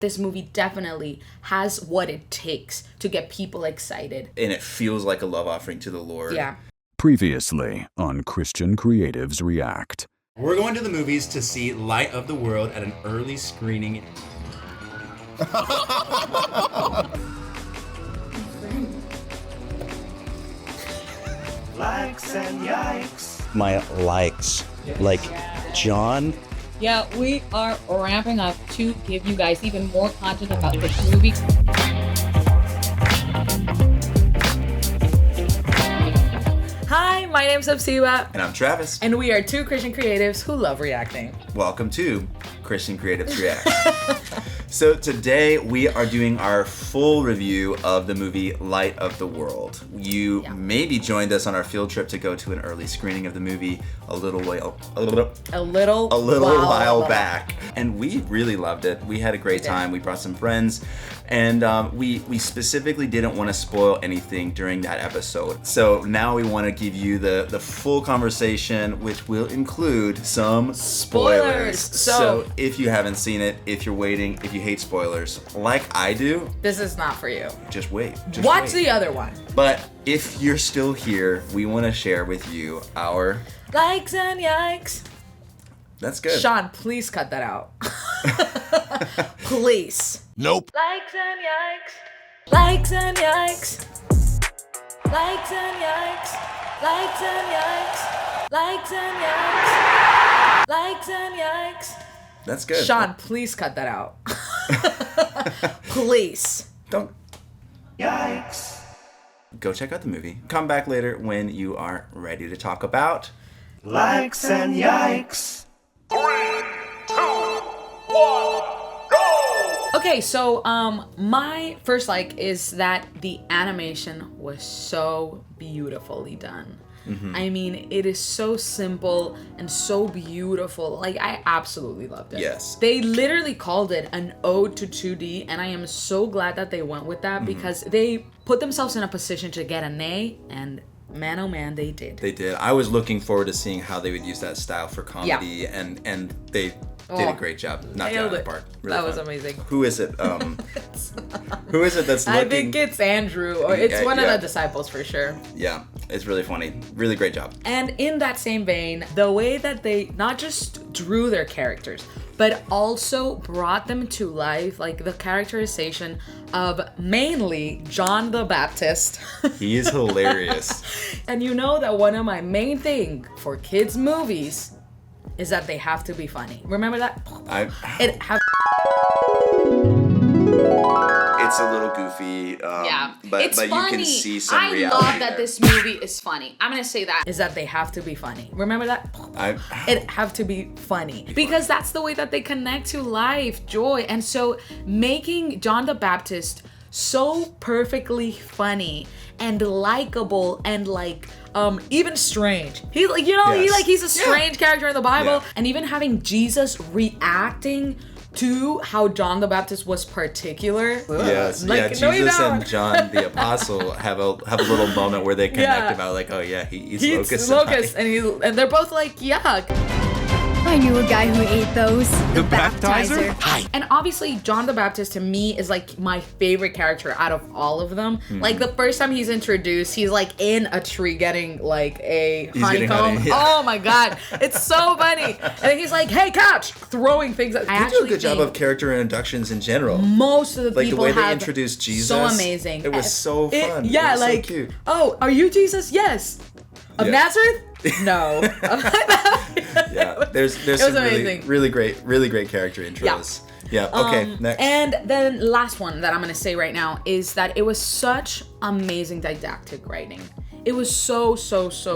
This movie definitely has what it takes to get people excited. And it feels like a love offering to the Lord. Yeah. Previously on Christian Creatives React. We're going to the movies to see Light of the World at an early screening. Likes and yikes. My likes. Like John. Yeah, we are ramping up to give you guys even more content about this movie. Hi, my name's Hephzibah. And I'm Travis. And we are two Christian creatives who love reacting. Welcome to Christian Creatives React. So today we are doing our full review of the movie Light of the World. You maybe joined us on our field trip to go to an early screening of the movie a little while back, and we really loved it. We had a great time. We brought some friends, and we specifically didn't want to spoil anything during that episode. So now we want to give you the full conversation, which will include some spoilers. So if you haven't seen it, if you're waiting, if you hate spoilers, like I do, this is not for you. Just wait. Watch the other one. But if you're still here, we want to share with you our likes and yikes. That's good. Sean, please cut that out. Please. Nope. Likes and yikes. Likes and yikes. Likes and yikes. Likes and yikes. Likes and yikes. Likes and yikes. That's good. Sean, please cut that out. Please. Don't. Yikes. Go check out the movie. Come back later when you are ready to talk about Likes and yikes. 3, 2, 1, go! Okay, so my first like is that the animation was so beautifully done. Mm-hmm. I mean, it is so simple and so beautiful. Like, I absolutely loved it. Yes. They literally called it an ode to 2D, and I am so glad that they went with that because they put themselves in a position to get an A, and man, oh man, they did. They did. I was looking forward to seeing how they would use that style for comedy, and they did a great job. Knocked it out of the park. Really that fun. was amazing. Who is it? Who is it that's looking? I think it's Andrew, or it's one of yeah. the disciples for sure. Yeah, it's really funny. Really great job. And in that same vein, the way that they not just drew their characters, but also brought them to life, like the characterization of mainly John the Baptist. He is hilarious. And you know that one of my main thing for kids' movies is that they have to be funny. Remember that? It's a little goofy, but it's funny. You can see some reality. I love that this movie is funny. I'm gonna say that is that they have to be funny. Remember that? It have to be funny because that's the way that they connect to life, joy, and so making John the Baptist so perfectly funny and likable and like even strange. He like he's a strange character in the Bible, and even having Jesus reacting to how John the Baptist was particular. Yes, Jesus and John the Apostle have a little moment where they connect about like, oh yeah, he eats locusts and they're both like, yuck. I knew a guy who ate those. The baptizer? Hi. And obviously, John the Baptist to me is like my favorite character out of all of them. Like the first time he's introduced, he's like in a tree getting like a honeycomb. Oh my God. It's so funny. And he's like, hey, catch! Throwing things at They do a good job of character introductions in general. Most of the like people the way have they introduced Jesus. So amazing. It was so fun. Yeah, it was like, so cute. Oh, are you Jesus? Yes. Of Nazareth? No. Yeah, there's some really great character intros. Yeah. Okay. Next. And then last one that I'm gonna say right now is that it was such amazing didactic writing. It was so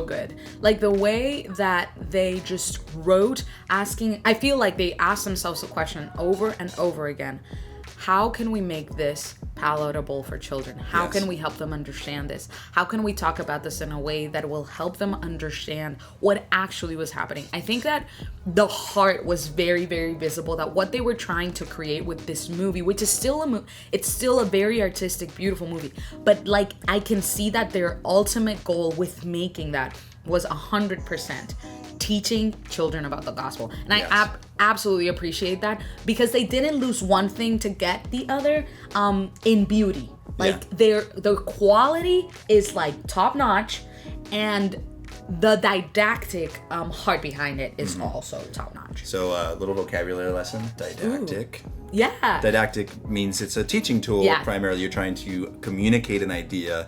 good. Like the way that they just wrote, I feel like they asked themselves the question over and over again. How can we make this palatable for children? How can we help them understand this? How can we talk about this in a way that will help them understand what actually was happening? I think that the heart was very, very visible, that what they were trying to create with this movie, which is still it's still a very artistic, beautiful movie. But like, I can see that their ultimate goal with making that was 100% teaching children about the gospel. And I absolutely appreciate that because they didn't lose one thing to get the other in beauty. Like their quality is like top notch, and the didactic heart behind it is also top notch. So a little vocabulary lesson, didactic. Ooh. Yeah. Didactic means it's a teaching tool. Primarily, you're trying to communicate an idea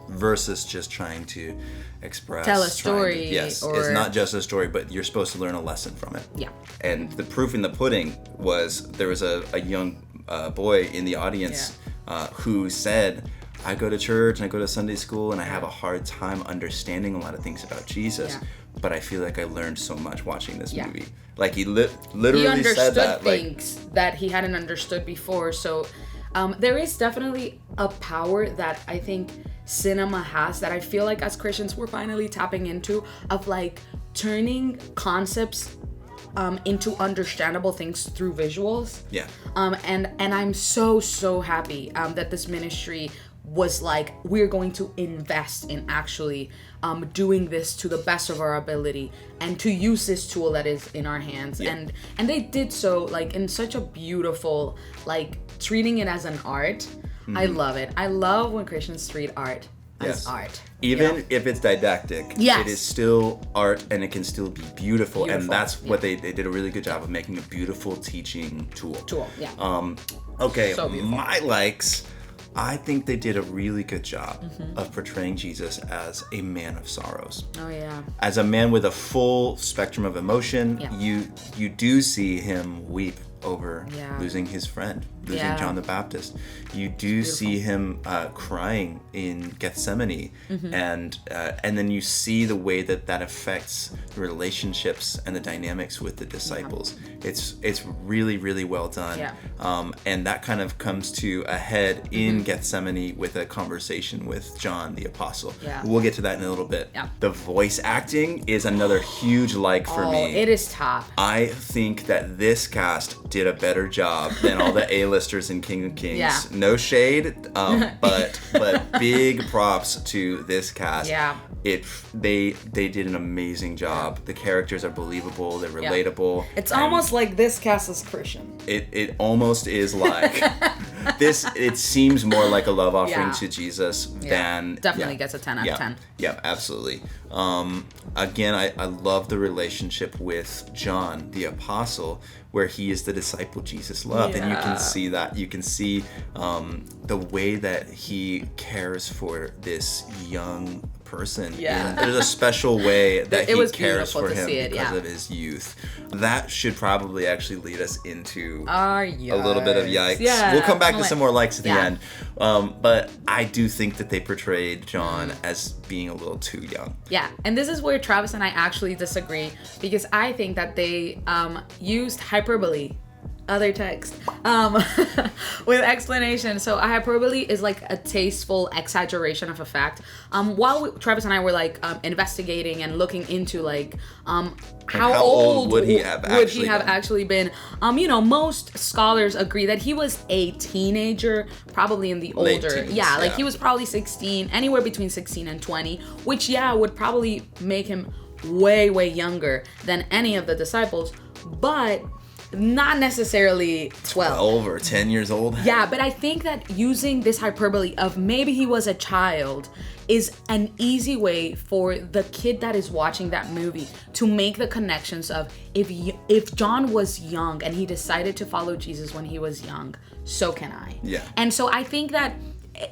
versus just trying to express. Tell a story. Yes, it's not just a story, but you're supposed to learn a lesson from it. Yeah. And the proof in the pudding was there was a young boy in the audience who said, I go to church and I go to Sunday school and I have a hard time understanding a lot of things about Jesus, but I feel like I learned so much watching this movie. Like he literally he understood said that, things that he hadn't understood before. So there is definitely a power that I think cinema has that I feel like as Christians we're finally tapping into, of like turning concepts into understandable things through visuals. Yeah. And I'm so happy that this ministry was like, we're going to invest in actually doing this to the best of our ability and to use this tool that is in our hands. And they did so like in such a beautiful, like treating it as an art. I love it. I love when Christians treat art as art. Even if it's didactic, it is still art and it can still be beautiful. And that's what they did a really good job of making a beautiful teaching tool. Okay, so my likes. I think they did a really good job of portraying Jesus as a man of sorrows. Oh yeah. As a man with a full spectrum of emotion, you do see him weep over losing his friend, losing John the Baptist. You do see him crying in Gethsemane, and then you see the way that affects the relationships and the dynamics with the disciples. It's really well done, and that kind of comes to a head in Gethsemane with a conversation with John the Apostle. We'll get to that in a little bit. The voice acting is another huge like for me. It is top. I think that this cast did a better job than all the A-listers in King of Kings. No shade, but big props to this cast. They did an amazing job. The characters are believable, they're relatable. It's almost like this cast is Christian. It almost is like this. It seems more like a love offering to Jesus than definitely gets a 10 out of 10. Yeah, absolutely. Again, I love the relationship with John the Apostle, where he is the disciple Jesus loved, and you can see that. You can see the way that he cares for this young person. There's a special way that he cares for him because of his youth. That should probably actually lead us into a little bit of yikes. We'll come back to some more likes at the end. But I do think that they portrayed John as being a little too young. Yeah, and this is where Travis and I actually disagree, because I think that they used hyperbole, other text, with explanation. So a hyperbole is like a tasteful exaggeration of a fact. While Travis and I were like investigating and looking into like how old would he have actually been, most scholars agree that he was a teenager, probably in the older teens, like he was probably 16, anywhere between 16 and 20, which would probably make him way younger than any of the disciples, but not necessarily 12 or 10 years old. Yeah, but I think that using this hyperbole of maybe he was a child is an easy way for the kid that is watching that movie to make the connections of if John was young and he decided to follow Jesus when he was young, so can I. Yeah. And so I think that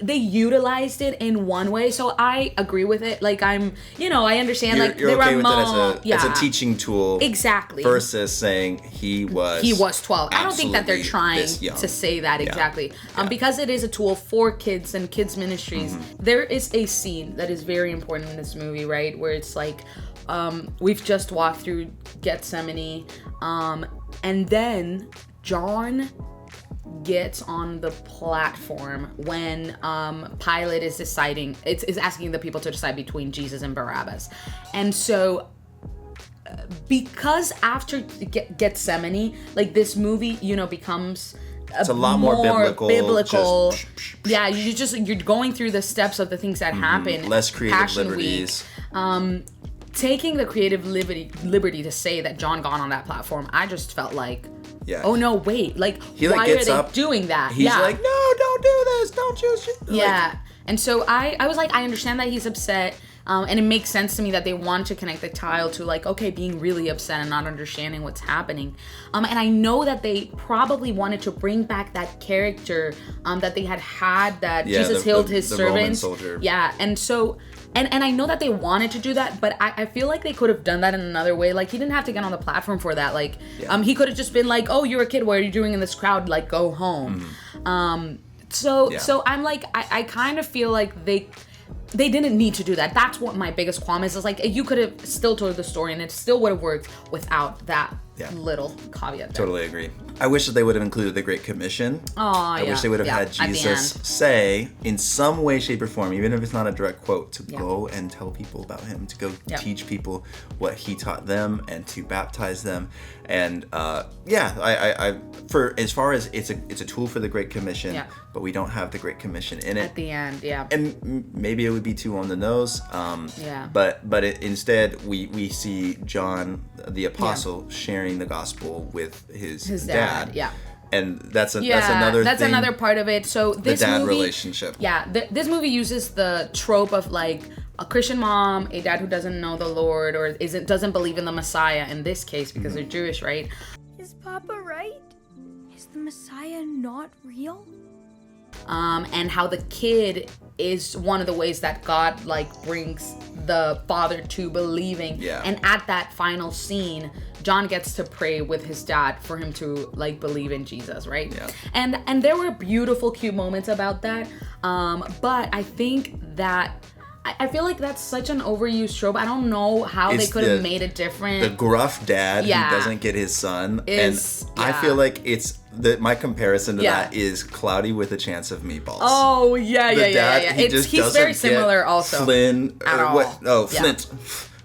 they utilized it in one way, so I agree with it. Like I understand. You're okay with it as a teaching tool, exactly. Versus saying he was 12. I don't think that they're trying to say that exactly, because it is a tool for kids and kids ministries. There is a scene that is very important in this movie, right, where it's like we've just walked through Gethsemane, and then John gets on the platform when Pilate is deciding, is asking the people to decide between Jesus and Barabbas. And so because after Gethsemane, like this movie, becomes it's a lot more biblical. You're going through the steps of the things that happen. Less creative liberties. taking the creative liberty to say that John got on that platform, I just felt like, Yeah. oh no, wait, like, He, like, why gets are they up, doing that? He's like, no, don't do this. Don't choose. Yeah. And so I was like, I understand that he's upset. And it makes sense to me that they want to connect the child to, like, okay, being really upset and not understanding what's happening. And I know that they probably wanted to bring back that character that they had that Jesus healed his the servants. Roman soldier. Yeah. And so, and I know that they wanted to do that, but I feel like they could have done that in another way. Like, he didn't have to get on the platform for that. Like, he could have just been like, oh, you're a kid. What are you doing in this crowd? Like, go home. So I'm like, I kind of feel like they didn't need to do that. That's what my biggest qualm is. It's like, you could have still told the story and it still would have worked without that little caveat there. Totally agree. I wish that they would have included the Great Commission. I wish they would have had Jesus say, in some way, shape, or form, even if it's not a direct quote, to go and tell people about him, to go teach people what he taught them and to baptize them. And I for as far as it's a tool for the Great Commission, but we don't have the Great Commission in it at the end. And maybe it would be too on the nose. But instead we see John the Apostle sharing the gospel with his dad. And that's another thing, another part of it. So this the dad movie, relationship. This movie uses the trope of, like, a Christian mom, a dad who doesn't know the Lord or doesn't believe in the Messiah in this case because they're Jewish, right? Is Papa right? Is the Messiah not real? And how the kid is one of the ways that God, like, brings the father to believing. And at that final scene, John gets to pray with his dad for him to, like, believe in Jesus, right? And there were beautiful, cute moments about that. But I think that I feel like that's such an overused trope. I don't know how they could have made it different. The gruff dad who doesn't get his son. I feel like it's my comparison to that is Cloudy with a Chance of Meatballs. Oh, yeah. He's very similar also. Flynn. At all. Flint.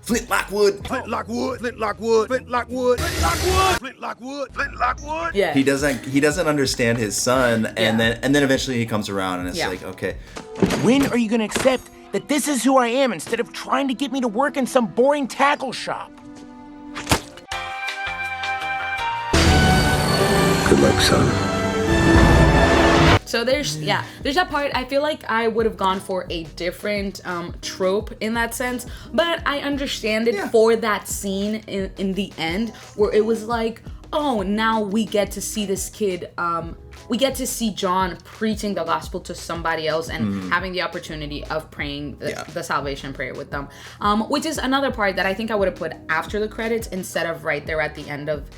Flint Lockwood. Flint Lockwood. Flint Lockwood. Flint Lockwood. Flint Lockwood. Flint Lockwood. Flint Lockwood. Yeah. He doesn't understand his son, and then eventually he comes around, and it's like, okay. When are you gonna accept that this is who I am instead of trying to get me to work in some boring tackle shop? Good luck, son. So there's that part. I feel like I would have gone for a different trope in that sense, but I understand it for that scene in the end where it was like, oh, now we get to see this kid, we get to see John preaching the gospel to somebody else and having the opportunity of praying the salvation prayer with them, which is another part that I think I would have put after the credits instead of right there at the end of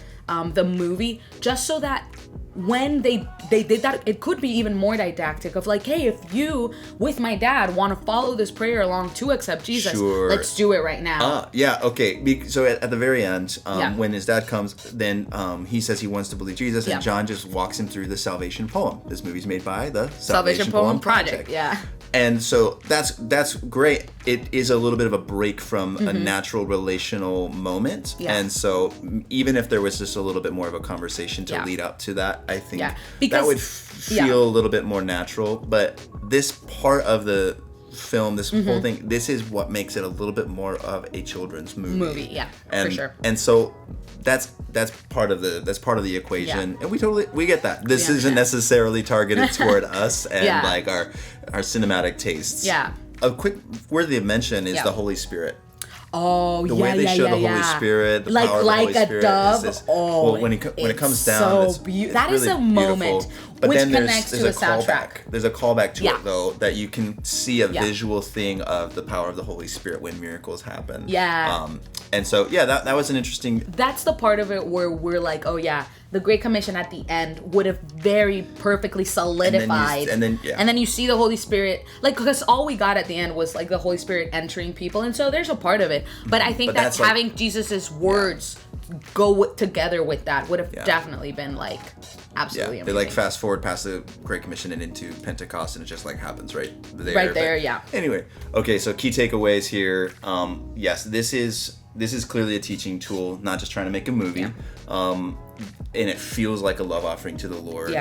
the movie, just so that when they did that, it could be even more didactic of like, hey, if you with my dad want to follow this prayer along to accept Jesus, let's do it right now. Okay. So at the very end, when his dad comes, then he says he wants to believe Jesus, and John just walks him through the salvation poem. This movie's made by the Salvation Poem Project. And so that's great. It is a little bit of a break from a natural relational moment. And so even if there was just a little bit more of a conversation to lead up to that, I think that would feel a little bit more natural. But this part of the film, this whole thing, this is what makes it a little bit more of a children's movie. For sure. And so that's part of the equation, and we get that. This isn't necessarily targeted toward us and like our cinematic tastes. A quick worthy of mention is the Holy Spirit. Oh, the way they show the Holy Spirit, the like power of the Holy Spirit, a dove. Is this, when it comes down, so it's that really is a moment but which then connects there's to a the soundtrack. There's a callback to it though, that you can see a visual thing of the power of the Holy Spirit when miracles happen. And so that was an interesting. That's the part of it where we're like, oh yeah, the Great Commission at the end would have very perfectly solidified. And then you see the Holy Spirit, like, because all we got at the end was like the Holy Spirit entering people, and so there's a part of it. But I think that having like, Jesus's words go together with that would have definitely been like absolutely amazing. They like fast forward past the Great Commission and into Pentecost, and it just like happens right there. Right there, Anyway, okay, so key takeaways here. Yes, this is clearly a teaching tool, not just trying to make a movie. And it feels like a love offering to the Lord.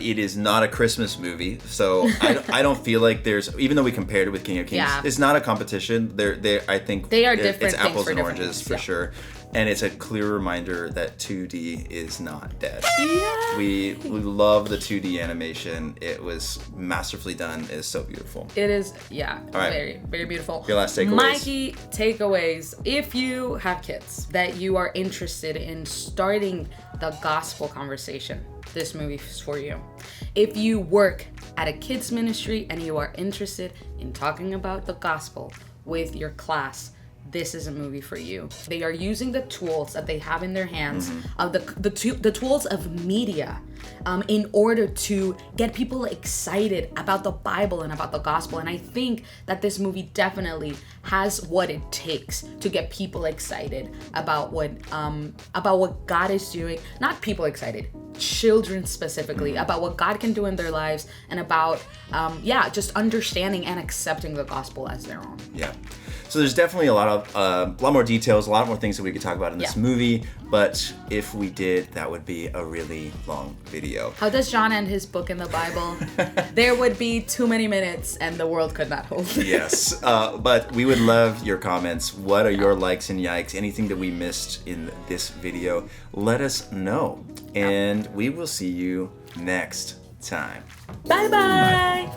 It is not a Christmas movie, so I don't feel like there's, even though we compared it with King of Kings, it's not a competition. I think they are different. It's things apples for and different oranges things. for sure. And it's a clear reminder that 2D is not dead. Yeah. We love the 2D animation. It was masterfully done. It's so beautiful. It is, yeah. All right. Very, very beautiful. Your last takeaways. Mikey, takeaways. If you have kids that you are interested in starting the gospel conversation, this movie is for you. If you work at a kids ministry and you are interested in talking about the gospel with your class, this is a movie for you. They are using the tools that they have in their hands, of the tools of media, in order to get people excited about the Bible and about the gospel. And I think that this movie definitely has what it takes to get people excited about what God is doing. Not people excited, children specifically, about what God can do in their lives, and about just understanding and accepting the gospel as their own. Yeah. So there's definitely a lot more details, a lot more things that we could talk about in this movie, but if we did, that would be a really long video. How does John end his book in the Bible? There would be too many minutes and the world could not hold it. Yes, but we would love your comments. What are your likes and yikes? Anything that we missed in this video, let us know. And we will see you next time. Bye-bye.